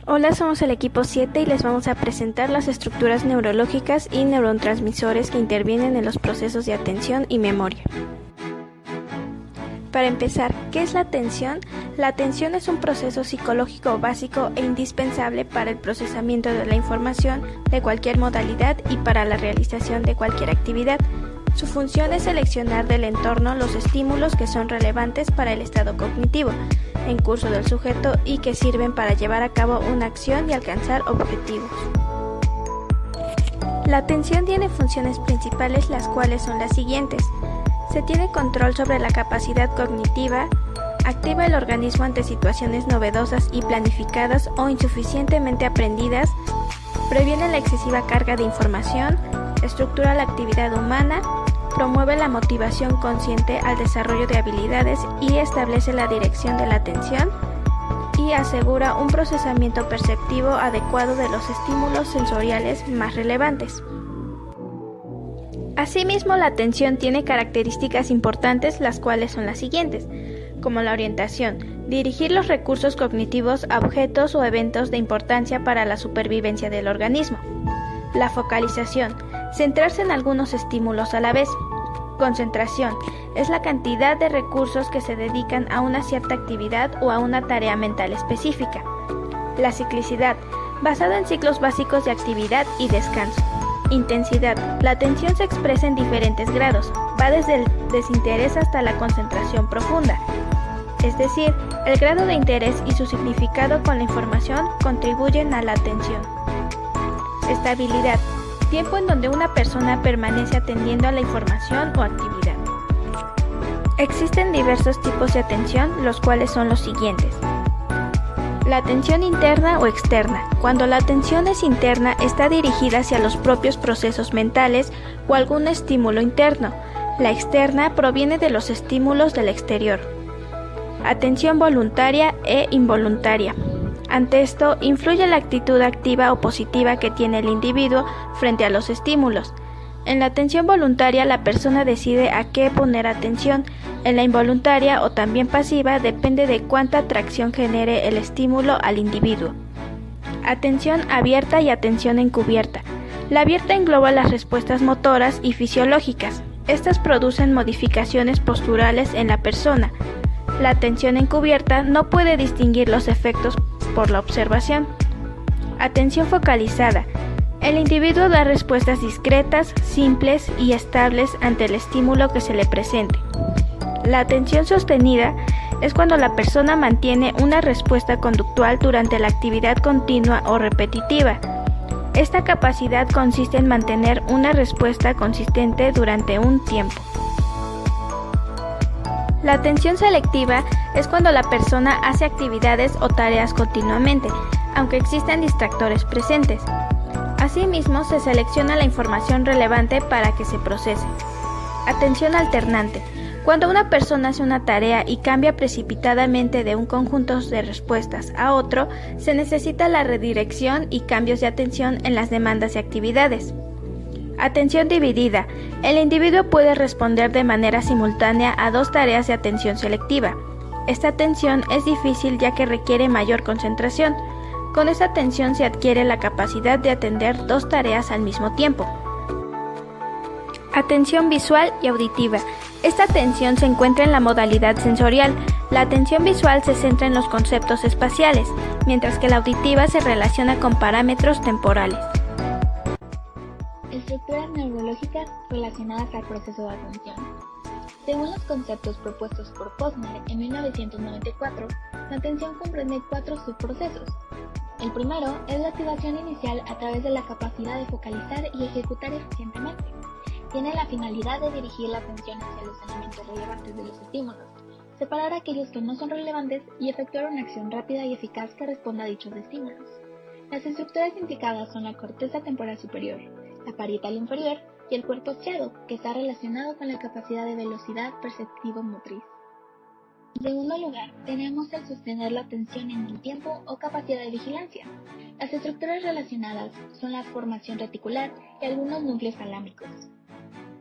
Hola, somos el equipo 7 y les vamos a presentar las estructuras neurológicas y neurotransmisores que intervienen en los procesos de atención y memoria. Para empezar, ¿qué es la atención? La atención es un proceso psicológico básico e indispensable para el procesamiento de la información de cualquier modalidad y para la realización de cualquier actividad. Su función es seleccionar del entorno los estímulos que son relevantes para el estado cognitivo en curso del sujeto y que sirven para llevar a cabo una acción y alcanzar objetivos. La atención tiene funciones principales, las cuales son las siguientes. Se tiene control sobre la capacidad cognitiva, activa el organismo ante situaciones novedosas y planificadas o insuficientemente aprendidas, previene la excesiva carga de información, estructura la actividad humana, promueve la motivación consciente al desarrollo de habilidades y establece la dirección de la atención y asegura un procesamiento perceptivo adecuado de los estímulos sensoriales más relevantes. Asimismo, la atención tiene características importantes, las cuales son las siguientes, como la orientación, dirigir los recursos cognitivos a objetos o eventos de importancia para la supervivencia del organismo. La focalización, centrarse en algunos estímulos a la vez. Concentración, es la cantidad de recursos que se dedican a una cierta actividad o a una tarea mental específica. La ciclicidad, basada en ciclos básicos de actividad y descanso. Intensidad, la atención se expresa en diferentes grados, va desde el desinterés hasta la concentración profunda. Es decir, el grado de interés y su significado con la información contribuyen a la atención. Estabilidad, tiempo en donde una persona permanece atendiendo a la información o actividad. Existen diversos tipos de atención, los cuales son los siguientes. La atención interna o externa. Cuando la atención es interna, está dirigida hacia los propios procesos mentales o algún estímulo interno. La externa proviene de los estímulos del exterior. Atención voluntaria e involuntaria. Ante esto, influye la actitud activa o positiva que tiene el individuo frente a los estímulos. En la atención voluntaria, la persona decide a qué poner atención. En la involuntaria o también pasiva, depende de cuánta atracción genere el estímulo al individuo. Atención abierta y atención encubierta. La abierta engloba las respuestas motoras y fisiológicas. Estas producen modificaciones posturales en la persona. La atención encubierta no puede distinguir los efectos por la observación. Atención focalizada. El individuo da respuestas discretas, simples y estables ante el estímulo que se le presente. La atención sostenida es cuando la persona mantiene una respuesta conductual durante la actividad continua o repetitiva. Esta capacidad consiste en mantener una respuesta consistente durante un tiempo. La atención selectiva es cuando la persona hace actividades o tareas continuamente, aunque existan distractores presentes. Asimismo, se selecciona la información relevante para que se procese. Atención alternante. Cuando una persona hace una tarea y cambia precipitadamente de un conjunto de respuestas a otro, se necesita la redirección y cambios de atención en las demandas y actividades. Atención dividida. El individuo puede responder de manera simultánea a dos tareas de atención selectiva. Esta atención es difícil ya que requiere mayor concentración. Con esta atención se adquiere la capacidad de atender dos tareas al mismo tiempo. Atención visual y auditiva. Esta atención se encuentra en la modalidad sensorial. La atención visual se centra en los conceptos espaciales, mientras que la auditiva se relaciona con parámetros temporales. Estructuras neurológicas relacionadas al proceso de atención. Según los conceptos propuestos por Posner en 1994, la atención comprende 4 subprocesos. El primero es la activación inicial a través de la capacidad de focalizar y ejecutar eficientemente. Tiene la finalidad de dirigir la atención hacia los elementos relevantes de los estímulos, separar aquellos que no son relevantes y efectuar una acción rápida y eficaz que responda a dichos estímulos. Las estructuras indicadas son la corteza temporal superior, la parietal inferior y el cuerpo striado, que está relacionado con la capacidad de velocidad perceptivo-motriz. En segundo lugar, tenemos el sostener la atención en el tiempo o capacidad de vigilancia. Las estructuras relacionadas son la formación reticular y algunos núcleos talámicos.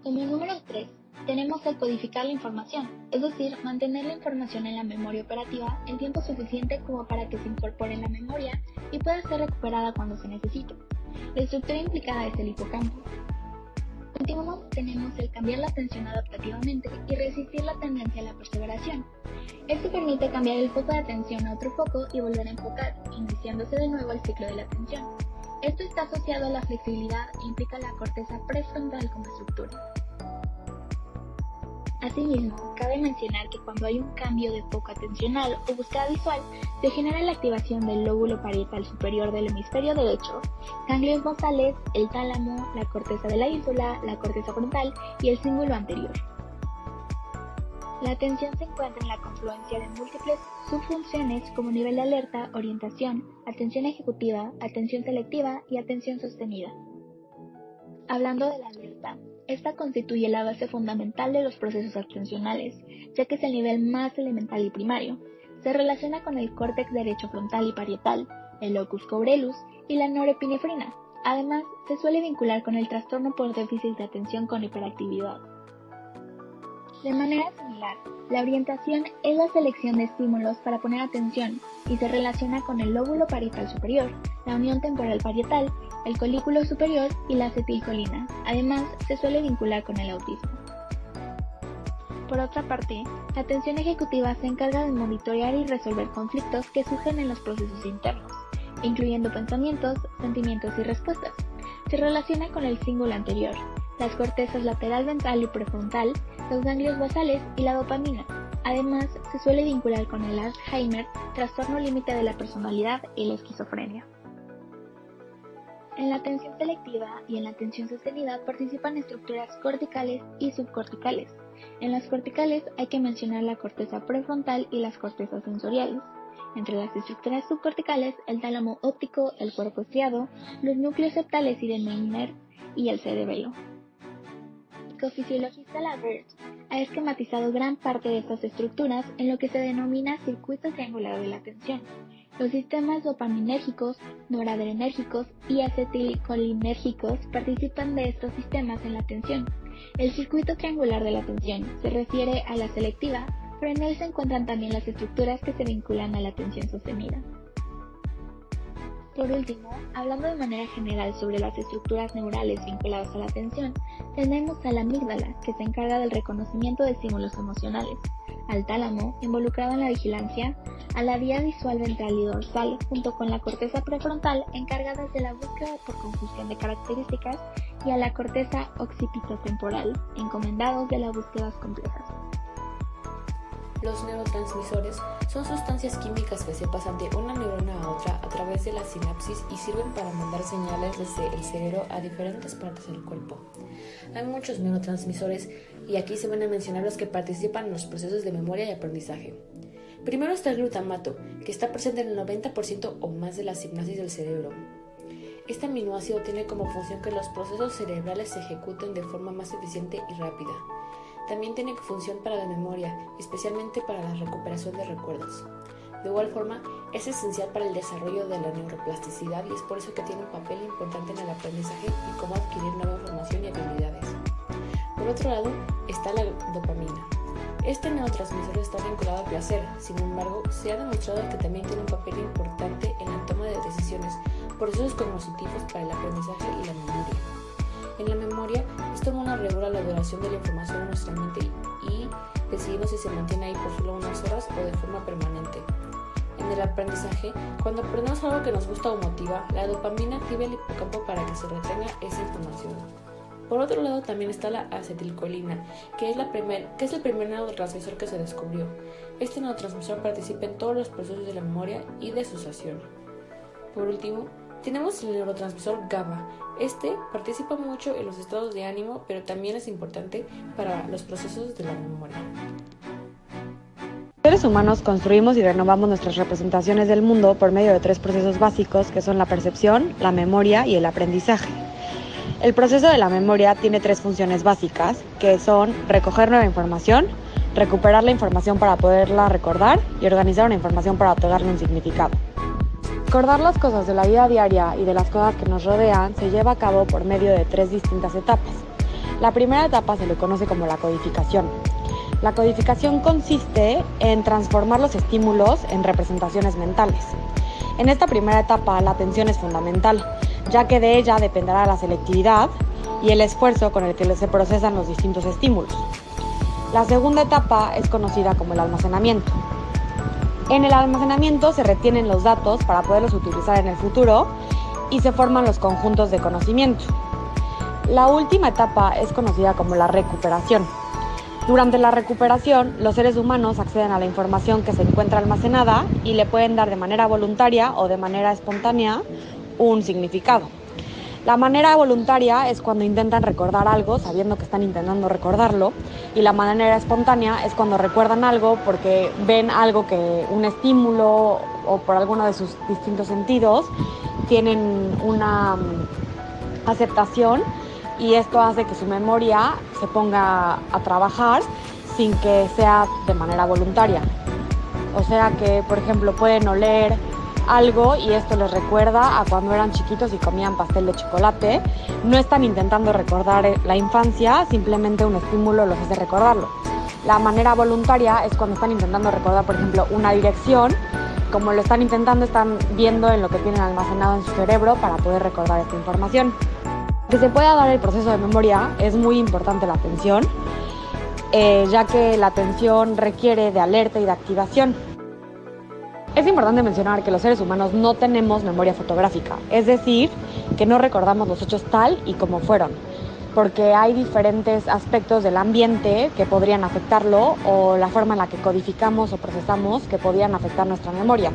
Como número 3, Tenemos el codificar la información, es decir, mantener la información en la memoria operativa el tiempo suficiente como para que se incorpore en la memoria y pueda ser recuperada cuando se necesite. La estructura implicada es el hipocampo. Por último, tenemos el cambiar la atención adaptativamente y resistir la tendencia a la perseveración. Esto permite cambiar el foco de atención a otro foco y volver a enfocar, iniciándose de nuevo el ciclo de la atención. Esto está asociado a la flexibilidad e implica la corteza prefrontal como estructura. Asimismo, cabe mencionar que cuando hay un cambio de foco atencional o búsqueda visual, se genera la activación del lóbulo parietal superior del hemisferio derecho, ganglios basales, el tálamo, la corteza de la ínsula, la corteza frontal y el cíngulo anterior. La atención se encuentra en la confluencia de múltiples subfunciones como nivel de alerta, orientación, atención ejecutiva, atención selectiva y atención sostenida. Hablando de la alerta, esta constituye la base fundamental de los procesos atencionales, ya que es el nivel más elemental y primario. Se relaciona con el córtex derecho frontal y parietal, el locus coeruleus y la norepinefrina. Además, se suele vincular con el trastorno por déficit de atención con hiperactividad. De manera similar, la orientación es la selección de estímulos para poner atención y se relaciona con el lóbulo parietal superior, la unión temporal parietal, el colículo superior y la acetilcolina. Además, se suele vincular con el autismo. Por otra parte, la atención ejecutiva se encarga de monitorear y resolver conflictos que surgen en los procesos internos, incluyendo pensamientos, sentimientos y respuestas. Se relaciona con el cíngulo anterior, las cortezas lateral ventral y prefrontal, los ganglios basales y la dopamina. Además, se suele vincular con el Alzheimer, trastorno límite de la personalidad y la esquizofrenia. En la atención selectiva y en la atención sostenida participan estructuras corticales y subcorticales. En las corticales hay que mencionar la corteza prefrontal y las cortezas sensoriales. Entre las estructuras subcorticales, el tálamo óptico, el cuerpo estriado, los núcleos septales y de Meissner y el cerebelo. El psicofisiologista Labert ha esquematizado gran parte de estas estructuras en lo que se denomina circuito triangular de la atención. Los sistemas dopaminérgicos, noradrenérgicos y acetilcolinérgicos participan de estos sistemas en la atención. El circuito triangular de la atención se refiere a la selectiva, pero en él se encuentran también las estructuras que se vinculan a la atención sostenida. Por último, hablando de manera general sobre las estructuras neurales vinculadas a la atención, tenemos a la amígdala, que se encarga del reconocimiento de estímulos emocionales, al tálamo, involucrado en la vigilancia, a la vía visual ventral y dorsal, junto con la corteza prefrontal, encargadas de la búsqueda por confusión de características, y a la corteza occipitotemporal, encomendados de las búsquedas complejas. Los neurotransmisores son sustancias químicas que se pasan de una neurona a otra a través de la sinapsis y sirven para mandar señales desde el cerebro a diferentes partes del cuerpo. Hay muchos neurotransmisores y aquí se van a mencionar los que participan en los procesos de memoria y aprendizaje. Primero está el glutamato, que está presente en el 90% o más de la sinapsis del cerebro. Este aminoácido tiene como función que los procesos cerebrales se ejecuten de forma más eficiente y rápida. También tiene función para la memoria, especialmente para la recuperación de recuerdos. De igual forma, es esencial para el desarrollo de la neuroplasticidad y es por eso que tiene un papel importante en el aprendizaje y cómo adquirir nueva información y habilidades. Por otro lado, está la dopamina. Este neurotransmisor está vinculado al placer, sin embargo, se ha demostrado que también tiene un papel importante en la toma de decisiones, procesos cognitivos para el aprendizaje y la memoria. En la memoria, este hormona regula la duración de la información en nuestra mente y decidimos si se mantiene ahí por solo unas horas o de forma permanente. En el aprendizaje, cuando aprendemos algo que nos gusta o motiva, la dopamina activa el hipocampo para que se retenga esa información. Por otro lado, también está la acetilcolina, que es el primer neurotransmisor que se descubrió. Este neurotransmisor participa en todos los procesos de la memoria y de asociación. Por último, tenemos el neurotransmisor GABA. Este participa mucho en los estados de ánimo, pero también es importante para los procesos de la memoria. Los seres humanos construimos y renovamos nuestras representaciones del mundo por medio de 3 procesos básicos que son la percepción, la memoria y el aprendizaje. El proceso de la memoria tiene 3 funciones básicas, que son recoger nueva información, recuperar la información para poderla recordar y organizar una información para otorgarle un significado. Recordar las cosas de la vida diaria y de las cosas que nos rodean se lleva a cabo por medio de 3 distintas etapas. La primera etapa se le conoce como la codificación. La codificación consiste en transformar los estímulos en representaciones mentales. En esta primera etapa la atención es fundamental, ya que de ella dependerá la selectividad y el esfuerzo con el que se procesan los distintos estímulos. La segunda etapa es conocida como el almacenamiento. En el almacenamiento se retienen los datos para poderlos utilizar en el futuro y se forman los conjuntos de conocimiento. La última etapa es conocida como la recuperación. Durante la recuperación, los seres humanos acceden a la información que se encuentra almacenada y le pueden dar de manera voluntaria o de manera espontánea un significado. La manera voluntaria es cuando intentan recordar algo sabiendo que están intentando recordarlo, y la manera espontánea es cuando recuerdan algo porque ven algo que un estímulo o por alguno de sus distintos sentidos tienen una aceptación, y esto hace que su memoria se ponga a trabajar sin que sea de manera voluntaria. O sea que, por ejemplo, pueden oler algo y esto les recuerda a cuando eran chiquitos y comían pastel de chocolate. No están intentando recordar la infancia, simplemente un estímulo los hace recordarlo. La manera voluntaria es cuando están intentando recordar, por ejemplo, una dirección. Como lo están intentando, están viendo en lo que tienen almacenado en su cerebro para poder recordar esta información. Que se pueda dar el proceso de memoria, es muy importante la atención, ya que la atención requiere de alerta y de activación. Es importante mencionar que los seres humanos no tenemos memoria fotográfica, es decir, que no recordamos los hechos tal y como fueron, porque hay diferentes aspectos del ambiente que podrían afectarlo, o la forma en la que codificamos o procesamos que podrían afectar nuestra memoria.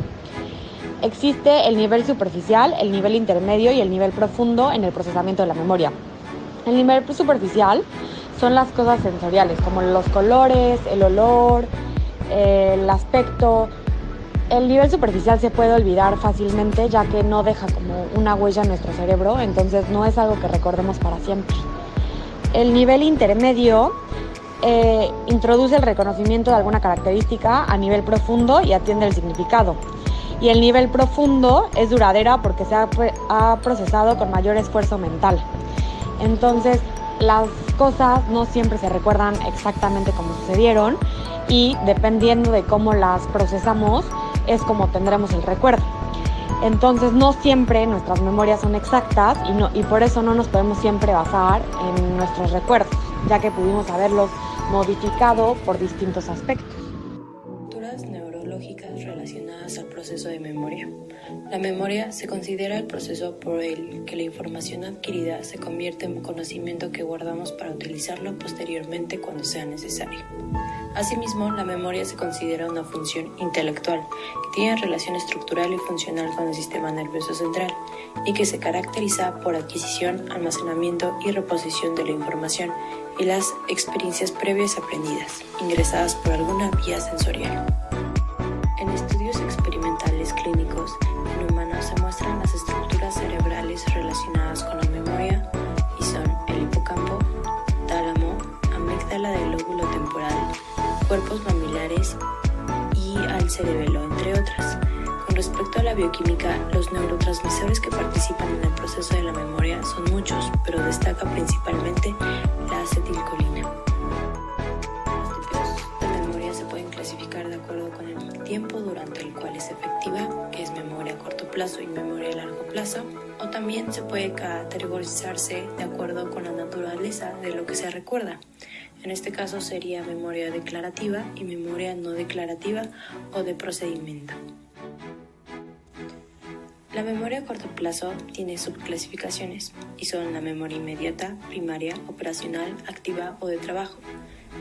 Existe el nivel superficial, el nivel intermedio y el nivel profundo en el procesamiento de la memoria. El nivel superficial son las cosas sensoriales, como los colores, el olor, el aspecto. El nivel superficial se puede olvidar fácilmente, ya que no deja como una huella en nuestro cerebro, entonces no es algo que recordemos para siempre. El nivel intermedio introduce el reconocimiento de alguna característica a nivel profundo y atiende el significado. Y el nivel profundo es duradera porque se ha procesado con mayor esfuerzo mental. Entonces, las cosas no siempre se recuerdan exactamente como sucedieron, y dependiendo de cómo las procesamos es como tendremos el recuerdo. Entonces, no siempre nuestras memorias son exactas y por eso no nos podemos siempre basar en nuestros recuerdos, ya que pudimos haberlos modificado por distintos aspectos. Neurológicas relacionadas al proceso de memoria. La memoria se considera el proceso por el que la información adquirida se convierte en conocimiento que guardamos para utilizarlo posteriormente cuando sea necesario. Asimismo, la memoria se considera una función intelectual que tiene relación estructural y funcional con el sistema nervioso central y que se caracteriza por adquisición, almacenamiento y reposición de la información y las experiencias previas aprendidas, ingresadas por alguna vía sensorial. En estudios experimentales clínicos en humanos se muestran las estructuras cerebrales relacionadas con la memoria y son el hipocampo, tálamo, amígdala del lóbulo temporal, cuerpos mamilares y al cerebelo, entre otras. Con respecto a la bioquímica, los neurotransmisores que participan en el proceso de la memoria son muchos, pero destaca principalmente la acetilcolina. Los tipos de memoria se pueden clasificar de acuerdo con el tiempo durante el cual es efectiva, que es memoria a corto plazo y memoria a largo plazo, o también se puede categorizarse de acuerdo con la naturaleza de lo que se recuerda. En este caso sería memoria declarativa y memoria no declarativa o de procedimiento. La memoria a corto plazo tiene subclasificaciones y son la memoria inmediata, primaria, operacional, activa o de trabajo.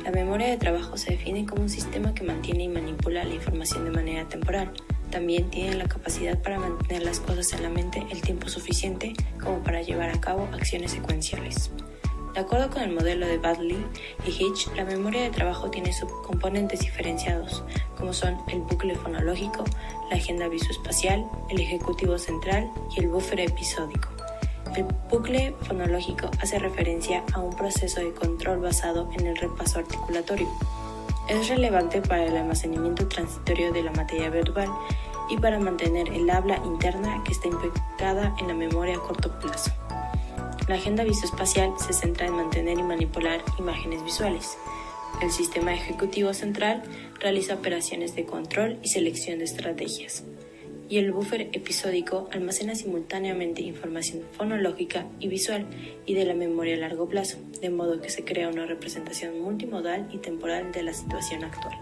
La memoria de trabajo se define como un sistema que mantiene y manipula la información de manera temporal. También tiene la capacidad para mantener las cosas en la mente el tiempo suficiente como para llevar a cabo acciones secuenciales. De acuerdo con el modelo de Baddeley y Hitch, la memoria de trabajo tiene subcomponentes diferenciados, como son el bucle fonológico, la agenda visoespacial, el ejecutivo central y el buffer episódico. El bucle fonológico hace referencia a un proceso de control basado en el repaso articulatorio. Es relevante para el almacenamiento transitorio de la materia verbal y para mantener el habla interna que está implicada en la memoria a corto plazo. La agenda visoespacial se centra en mantener y manipular imágenes visuales. El sistema ejecutivo central realiza operaciones de control y selección de estrategias. Y el buffer episódico almacena simultáneamente información fonológica y visual y de la memoria a largo plazo, de modo que se crea una representación multimodal y temporal de la situación actual.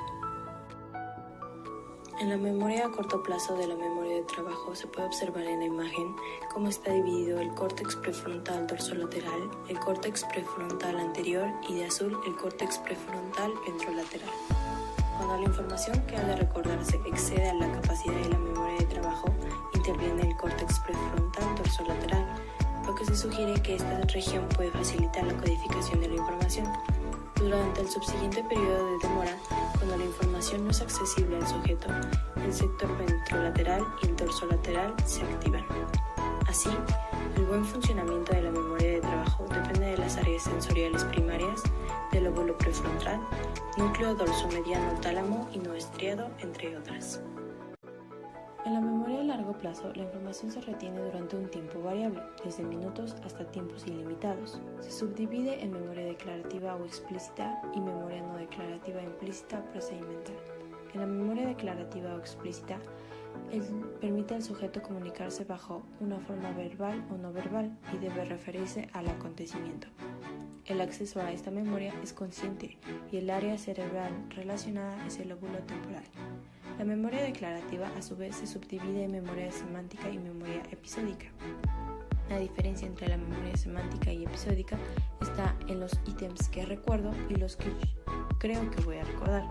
En la memoria a corto plazo de la memoria de trabajo se puede observar en la imagen cómo está dividido el córtex prefrontal dorsolateral, el córtex prefrontal anterior y de azul el córtex prefrontal ventrolateral. Cuando la información que ha de recordarse excede a la capacidad de la memoria de trabajo, interviene el córtex prefrontal dorsolateral, lo que se sugiere que esta región puede facilitar la codificación de la información. Durante el subsiguiente periodo de demora, cuando la información no es accesible al sujeto, el sector ventrolateral y el dorsolateral se activan. Así, el buen funcionamiento de la memoria de trabajo depende de las áreas sensoriales primarias del lóbulo prefrontal, núcleo dorsomediano tálamo y no estriado, entre otras. En la memoria a largo plazo, la información se retiene durante un tiempo variable, desde minutos hasta tiempos ilimitados. Se subdivide en memoria declarativa o explícita y memoria no declarativa implícita procedimental. En la memoria declarativa o explícita, permite al sujeto comunicarse bajo una forma verbal o no verbal y debe referirse al acontecimiento. El acceso a esta memoria es consciente y el área cerebral relacionada es el lóbulo temporal. La memoria declarativa, a su vez, se subdivide en memoria semántica y memoria episódica. La diferencia entre la memoria semántica y episódica está en los ítems que recuerdo y los que creo que voy a recordar.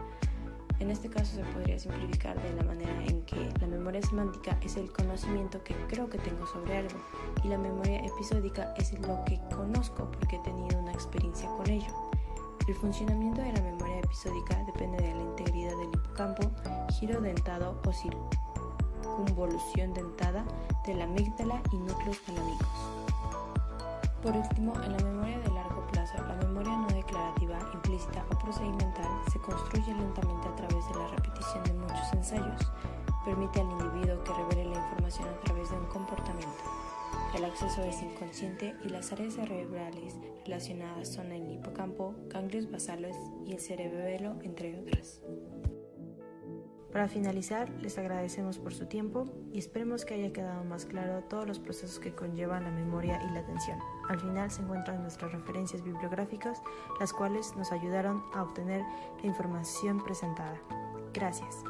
En este caso se podría simplificar de la manera en que la memoria semántica es el conocimiento que creo que tengo sobre algo y la memoria episódica es lo que conozco porque he tenido una experiencia con ello. El funcionamiento de la memoria episódica depende de la integridad del hipocampo, giro dentado o circunvolución dentada de la amígdala y núcleos talámicos. Por último, en la memoria de largo plazo, la memoria no declarativa, implícita o procedimental se construye lentamente a través de la repetición de muchos ensayos. Permite al individuo que revele la información a través de un comportamiento. El acceso es inconsciente y las áreas cerebrales relacionadas son el hipocampo, ganglios basales y el cerebelo, entre otras. Para finalizar, les agradecemos por su tiempo y esperemos que haya quedado más claro todos los procesos que conllevan la memoria y la atención. Al final se encuentran nuestras referencias bibliográficas, las cuales nos ayudaron a obtener la información presentada. Gracias.